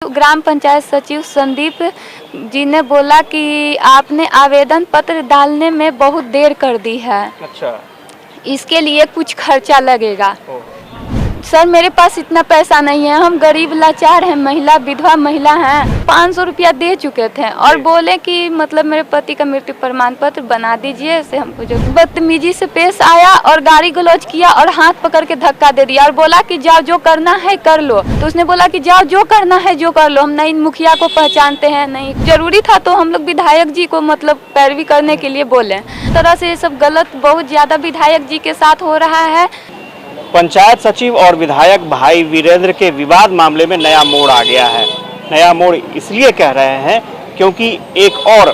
ग्राम पंचायत सचिव संदीप जी ने बोला कि आपने आवेदन पत्र डालने में बहुत देर कर दी है। अच्छा, इसके लिए कुछ खर्चा लगेगा। सर मेरे पास इतना पैसा नहीं है, हम गरीब लाचार हैं, महिला विधवा महिला हैं। 500 रुपया दे चुके थे और बोले कि मतलब मेरे पति का मृत्यु प्रमाण पत्र बना दीजिए। ऐसे हमको जो बदतमीजी से पेश आया और गाली गलौज किया और हाथ पकड़ के धक्का दे दिया और बोला कि जाओ जो करना है कर लो। तो उसने बोला कि जाओ जो करना है जो कर लो, हम नहीं मुखिया को पहचानते हैं, नहीं जरूरी था तो हम लोग विधायक जी को मतलब पैरवी करने के लिए बोले। तरह से ये सब गलत बहुत ज्यादा विधायक जी के साथ हो रहा है। पंचायत सचिव और विधायक भाई वीरेंद्र के विवाद मामले में नया मोड़ आ गया है। नया मोड़ इसलिए कह रहे हैं क्योंकि एक और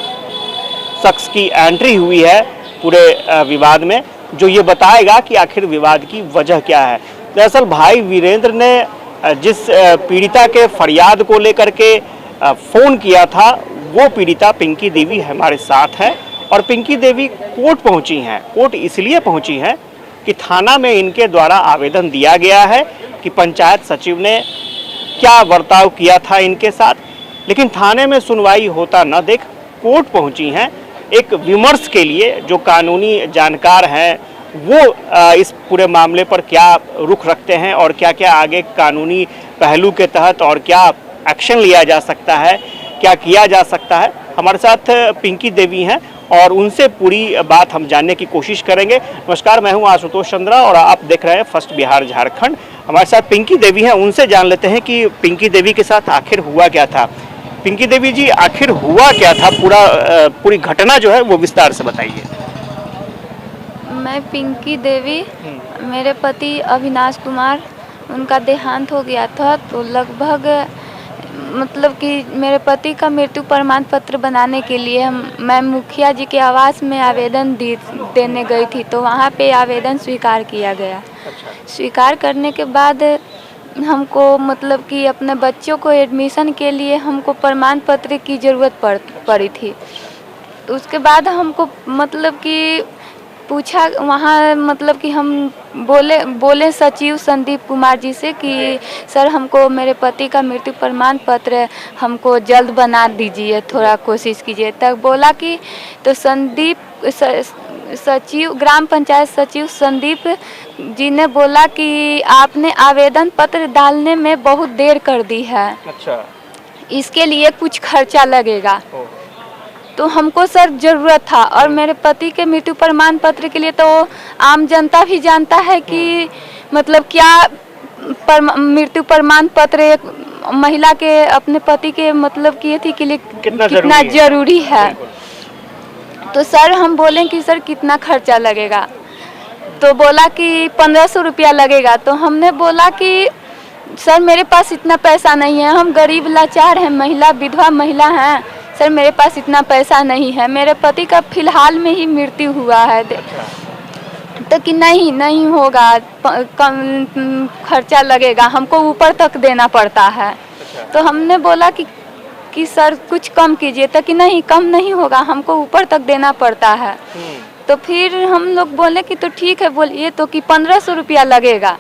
शख्स की एंट्री हुई है पूरे विवाद में, जो ये बताएगा कि आखिर विवाद की वजह क्या है। दरअसल भाई वीरेंद्र ने जिस पीड़िता के फरियाद को लेकर के फोन किया था, वो पीड़िता पिंकी देवी हमारे साथ है और पिंकी देवी कोर्ट पहुंची हैं। कोर्ट इसलिए पहुंची हैं कि थाना में इनके द्वारा आवेदन दिया गया है कि पंचायत सचिव ने क्या बर्ताव किया था इनके साथ, लेकिन थाने में सुनवाई होता न देख कोर्ट पहुंची हैं एक विमर्श के लिए। जो कानूनी जानकार हैं वो इस पूरे मामले पर क्या रुख रखते हैं और क्या क्या आगे कानूनी पहलू के तहत और क्या एक्शन लिया जा सकता है, क्या किया जा सकता है। हमारे साथ पिंकी देवी हैं और उनसे पूरी बात हम जानने की कोशिश करेंगे। नमस्कार, मैं हूं आशुतोष चंद्रा और आप देख रहे हैं फर्स्ट बिहार झारखंड। हमारे साथ पिंकी देवी हैं, उनसे जान लेते हैं कि पिंकी देवी के साथ आखिर हुआ क्या था। पिंकी देवी जी, आखिर हुआ क्या था, पूरी घटना जो है वो विस्तार से बताइए। मैं पिंकी देवी, मेरे पति अविनाश कुमार, उनका देहांत हो गया था। तो लगभग मतलब कि मेरे पति का मृत्यु प्रमाण पत्र बनाने के लिए मैं मुखिया जी के आवास में आवेदन देने गई थी। तो वहाँ पे आवेदन स्वीकार किया गया। स्वीकार करने के बाद हमको मतलब कि अपने बच्चों को एडमिशन के लिए हमको प्रमाण पत्र की ज़रूरत पड़ी थी। तो उसके बाद हमको मतलब कि पूछा वहाँ मतलब कि हम बोले सचिव संदीप कुमार जी से कि सर हमको मेरे पति का मृत्यु प्रमाण पत्र हमको जल्द बना दीजिए, थोड़ा कोशिश कीजिए। तब बोला कि तो संदीप सचिव ग्राम पंचायत सचिव संदीप जी ने बोला कि आपने आवेदन पत्र डालने में बहुत देर कर दी है। अच्छा, इसके लिए कुछ खर्चा लगेगा। तो हमको सर ज़रूरत था और मेरे पति के मृत्यु प्रमाण पत्र के लिए तो आम जनता भी जानता है कि मतलब क्या मृत्यु प्रमाण पत्र एक महिला के अपने पति के मतलब कि थी के लिए कितना जरूरी है। तो सर हम बोले कि सर कितना खर्चा लगेगा, तो बोला कि 1500 रुपया लगेगा। तो हमने बोला कि सर मेरे पास इतना पैसा नहीं है, हम गरीब लाचार हैं, महिला विधवा महिला हैं, सर मेरे पास इतना पैसा नहीं है, मेरे पति का फिलहाल में ही मृत्यु हुआ है। तो कि नहीं होगा, कम खर्चा लगेगा, हमको ऊपर तक देना पड़ता है। तो हमने बोला कि सर कुछ कम कीजिए। तो कि नहीं कम नहीं होगा, हमको ऊपर तक देना पड़ता है। तो फिर हम लोग बोले कि तो ठीक है, बोलिए तो कि 1500 रुपया लगेगा।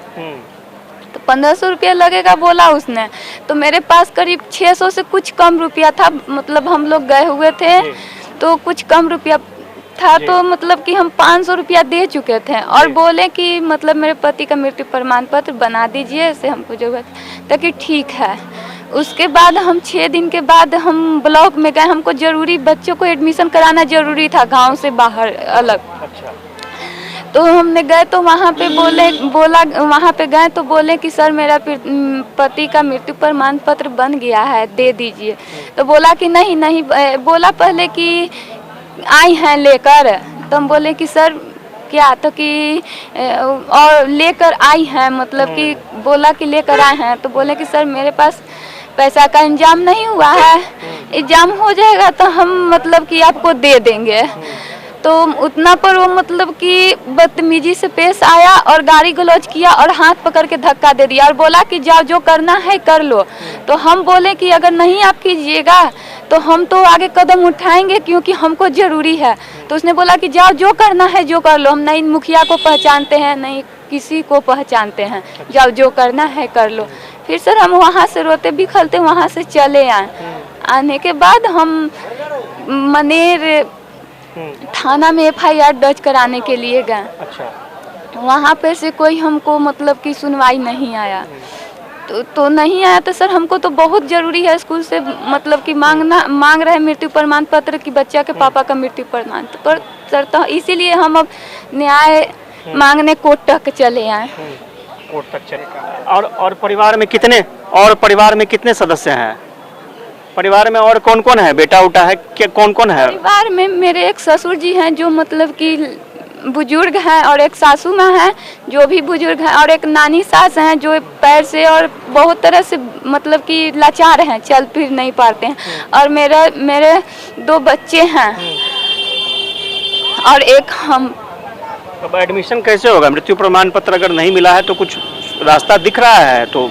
तो 1500 रुपया लगेगा बोला उसने। तो मेरे पास करीब 600 से कुछ कम रुपया था, मतलब हम लोग गए हुए थे तो कुछ कम रुपया था। तो मतलब कि हम 500 रुपया दे चुके थे और बोले कि मतलब मेरे पति का मृत्यु प्रमाण पत्र बना दीजिए, ऐसे हमको जरूरत। तो कि ठीक है। उसके बाद हम 6 दिन के बाद हम ब्लॉक में गए, हमको जरूरी बच्चों को एडमिशन कराना जरूरी था गाँव से बाहर अलग। तो हमने गए तो वहाँ पे वहाँ पे गए तो बोले कि सर मेरा पति का मृत्यु प्रमाण पत्र बन गया है, दे दीजिए। तो बोला कि नहीं बोला पहले कि आई हैं लेकर। तो हम बोले कि सर क्या, तो कि और लेकर आई हैं मतलब कि बोला कि लेकर आए हैं। तो बोले कि सर मेरे पास पैसा का इंतजाम नहीं हुआ है, इंतजाम हो जाएगा तो हम मतलब कि आपको दे देंगे। तो उतना पर वो मतलब कि बदतमीजी से पेश आया और गाली गलौज किया और हाथ पकड़ के धक्का दे दिया और बोला कि जाओ जो करना है कर लो। तो हम बोले कि अगर नहीं आप कीजिएगा तो हम तो आगे कदम उठाएंगे क्योंकि हमको ज़रूरी है। तो उसने बोला कि जाओ जो करना है जो कर लो, हम नहीं मुखिया को पहचानते हैं, नहीं किसी को पहचानते हैं, जाओ जो करना है कर लो। फिर सर हम वहाँ से रोते बिखरते वहाँ से चले आए। आने के बाद हम मनेर थाना में FIR दर्ज कराने के लिए गए। अच्छा। वहाँ पे से कोई हमको मतलब कि सुनवाई नहीं आया। तो नहीं आया तो सर हमको तो बहुत ज़रूरी है स्कूल से मतलब कि मांग रहे मृत्यु प्रमाण पत्र कि बच्चा के पापा का मृत्यु प्रमाण पत्र सर। तो इसीलिए हम अब न्याय मांगने कोर्ट तक चले आए। कोर्ट तक चले। और परिवार में कितने सदस्य हैं? परिवार में और कौन कौन है? बेटा उटा है क्या? कौन कौन है परिवार में? मेरे एक ससुर जी हैं जो मतलब कि बुजुर्ग हैं, और एक सासू माँ हैं जो भी बुजुर्ग हैं, और एक नानी सास हैं जो पैर से और बहुत तरह से मतलब कि लाचार हैं, चल फिर नहीं पाते हैं। और मेरे 2 बच्चे हैं और एक हम। अब एडमिशन कैसे होगा? मृत्यु प्रमाण पत्र अगर नहीं मिला है तो कुछ रास्ता दिख रहा है? तो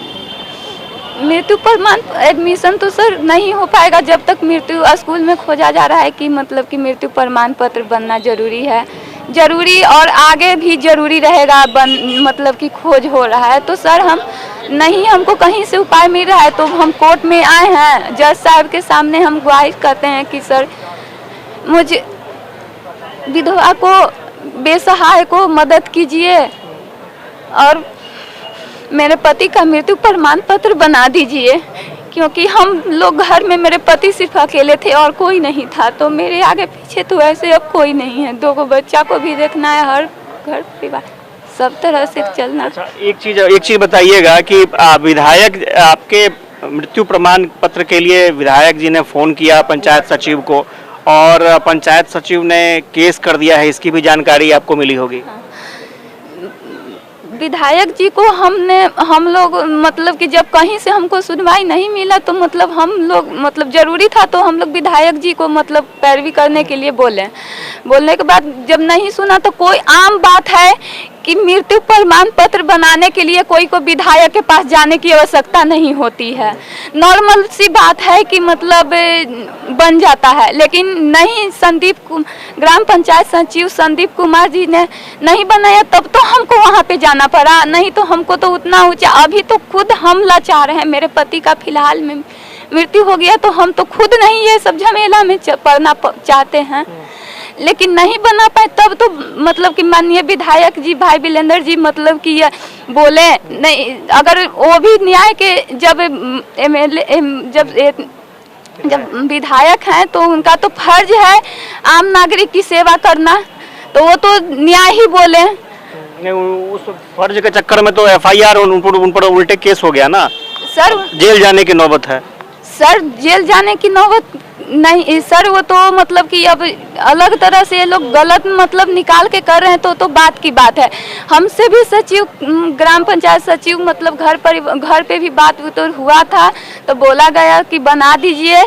मृत्यु प्रमाण एडमिशन तो सर नहीं हो पाएगा जब तक मृत्यु स्कूल में खोजा जा रहा है कि मतलब कि मृत्यु प्रमाण पत्र बनना जरूरी है, और आगे भी जरूरी रहेगा मतलब कि खोज हो रहा है। तो सर हमको कहीं से उपाय मिल रहा है तो हम कोर्ट में आए हैं। जज साहब के सामने हम गुहारिश करते हैं कि सर मुझे विधवा को, बेसहाय को मदद कीजिए और मेरे पति का मृत्यु प्रमाण पत्र बना दीजिए, क्योंकि हम लोग घर में मेरे पति सिर्फ अकेले थे और कोई नहीं था। तो मेरे आगे पीछे तो ऐसे अब कोई नहीं है। 2 बच्चा को भी देखना है, हर घर परिवार सब तरह से चलना। अच्छा, एक चीज बताइएगा कि विधायक आपके मृत्यु प्रमाण पत्र के लिए विधायक जी ने फोन किया पंचायत सचिव को, और पंचायत सचिव ने केस कर दिया है, इसकी भी जानकारी आपको मिली होगी। विधायक जी को हम लोग मतलब कि जब कहीं से हमको सुनवाई नहीं मिला तो मतलब हम लोग मतलब जरूरी था तो हम लोग विधायक जी को मतलब पैरवी करने के लिए बोलने के बाद जब नहीं सुना तो कोई आम बात है कि मृत्यु प्रमाण पत्र बनाने के लिए कोई को विधायक के पास जाने की आवश्यकता नहीं होती है। नॉर्मल सी बात है कि मतलब बन जाता है, लेकिन नहीं, ग्राम पंचायत सचिव संदीप कुमार जी ने नहीं बनाया, तब तो हमको वहाँ पे जाना पड़ा। नहीं तो हमको तो उतना ऊंचा, अभी तो खुद हम लाचार हैं। मेरे पति का फिलहाल में मृत्यु हो गया तो हम तो खुद नहीं ये सब झमेला में पड़ना चाहते हैं, लेकिन नहीं बना पाए। तब तो मतलब कि माननीय विधायक जी भाई वीरेंद्र जी मतलब कि ये बोले नहीं, अगर वो भी न्याय के जब MLA जब विधायक हैं तो उनका तो फर्ज है आम नागरिक की सेवा करना, तो वो तो न्याय ही बोले। उस फर्ज के चक्कर में तो FIR उन पर उल्टे केस हो गया ना सर। जेल जाने की नौबत है सर। जेल जाने की नौबत नहीं सर, वो तो मतलब कि अब अलग तरह से ये लोग गलत मतलब निकाल के कर रहे हैं तो बात की बात है। हमसे भी सचिव, ग्राम पंचायत सचिव मतलब घर पे भी बात तो हुआ था, तो बोला गया कि बना दीजिए,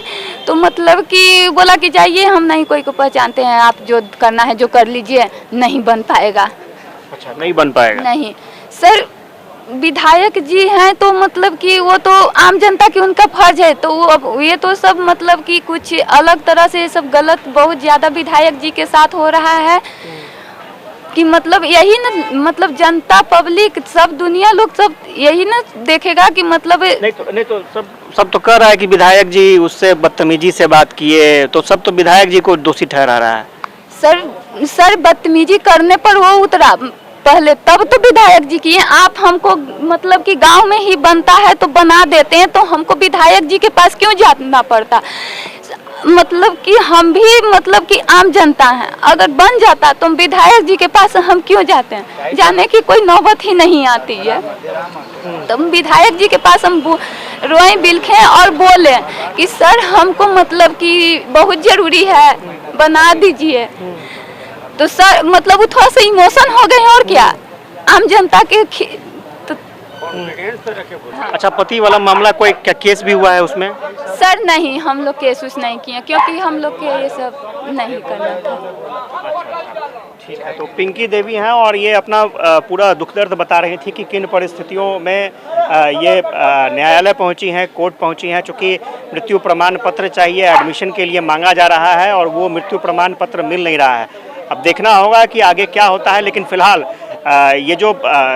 तो मतलब कि बोला कि जाइए, हम नहीं कोई को पहचानते हैं, आप जो करना है जो कर लीजिए, नहीं बन पाएगा। अच्छा, नहीं बन पाएगा? नहीं सर, विधायक जी हैं तो मतलब कि वो तो आम जनता की उनका फर्ज है, तो वो ये तो सब मतलब कि कुछ अलग तरह से सब गलत बहुत ज़्यादा विधायक जी के साथ हो रहा है कि मतलब यही ना, मतलब जनता पब्लिक सब दुनिया लोग सब यही ना देखेगा कि मतलब नहीं तो सब तो कह रहा है कि विधायक जी उससे बदतमीजी से बात किए, तो सब तो विधायक जी को दोषी ठहरा रहा है। सर बदतमीजी करने पर वो उतरा पहले, तब तो विधायक जी किए। आप हमको मतलब कि गांव में ही बनता है तो बना देते हैं, तो हमको विधायक जी के पास क्यों जाना पड़ता? मतलब कि हम भी मतलब कि आम जनता हैं, अगर बन जाता तो विधायक जी के पास हम क्यों जाते हैं? जाने की कोई नौबत ही नहीं आती है। तो विधायक जी के पास हम रोए बिलखे और बोले कि सर हमको मतलब कि बहुत जरूरी है, बना दीजिए। तो सर मतलब वो थोड़ा सा इमोशन हो गए, और क्या आम जनता के अच्छा, पति वाला मामला कोई क्या केस भी हुआ है उसमें? सर नहीं, हम लोग केस नहीं किए क्योंकि हम लोग के ये सब नहीं करना था। ठीक है, तो पिंकी देवी हैं और ये अपना पूरा दुख दर्द बता रही थी कि किन परिस्थितियों में ये न्यायालय पहुंची हैं, कोर्ट पहुंची हैं, चूँकि मृत्यु प्रमाण पत्र चाहिए, एडमिशन के लिए मांगा जा रहा है और वो मृत्यु प्रमाण पत्र मिल नहीं रहा है। अब देखना होगा कि आगे क्या होता है, लेकिन फिलहाल ये जो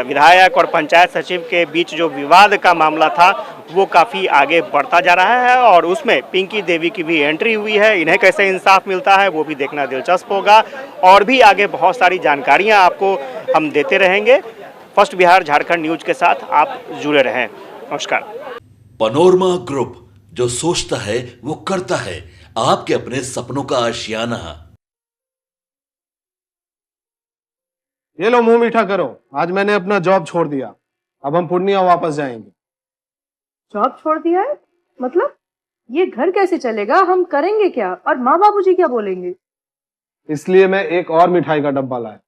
विधायक और पंचायत सचिव के बीच जो विवाद का मामला था वो काफ़ी आगे बढ़ता जा रहा है और उसमें पिंकी देवी की भी एंट्री हुई है। इन्हें कैसे इंसाफ मिलता है वो भी देखना दिलचस्प होगा और भी आगे बहुत सारी जानकारियां आपको हम देते रहेंगे। फर्स्ट बिहार झारखंड न्यूज के साथ आप जुड़े रहें। नमस्कार। पनोरमा ग्रुप, जो सोचता है वो करता है, आपके अपने सपनों का आशियाना। ये लो, मुंह मीठा करो। आज मैंने अपना जॉब छोड़ दिया, अब हम पूर्णिया वापस जाएंगे। जॉब छोड़ दिया है? मतलब ये घर कैसे चलेगा? हम करेंगे क्या? और माँ बाबूजी क्या बोलेंगे? इसलिए मैं एक और मिठाई का डब्बा लाया।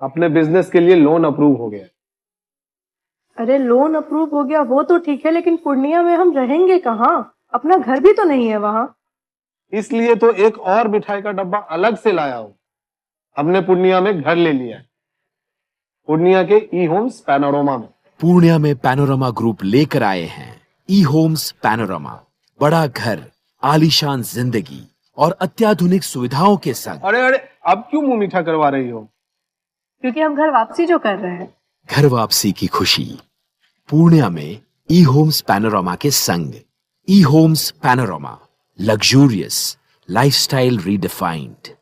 अपने बिजनेस के लिए लोन अप्रूव हो गया। अरे लोन अप्रूव हो गया वो तो ठीक है, लेकिन पूर्णिया में हम रहेंगे कहाँ? अपना घर भी तो नहीं है वहाँ। इसलिए तो एक और मिठाई का डब्बा अलग से लाया हूँ। हमने पूर्णिया में घर ले लिया है, पूर्णिया के ई होम्स पैनोरमा में। पूर्णिया में पैनोरमा ग्रुप लेकर आए हैं ई होम्स पैनोरमा। बड़ा घर, आलीशान जिंदगी और अत्याधुनिक सुविधाओं के संग। अरे अरे, अब क्यों मुंह मीठा करवा रही हो? क्योंकि हम घर वापसी जो कर रहे हैं। घर वापसी की खुशी पूर्णिया में ई होम्स पैनोरमा के संग। E Homes Panorama, luxurious lifestyle redefined.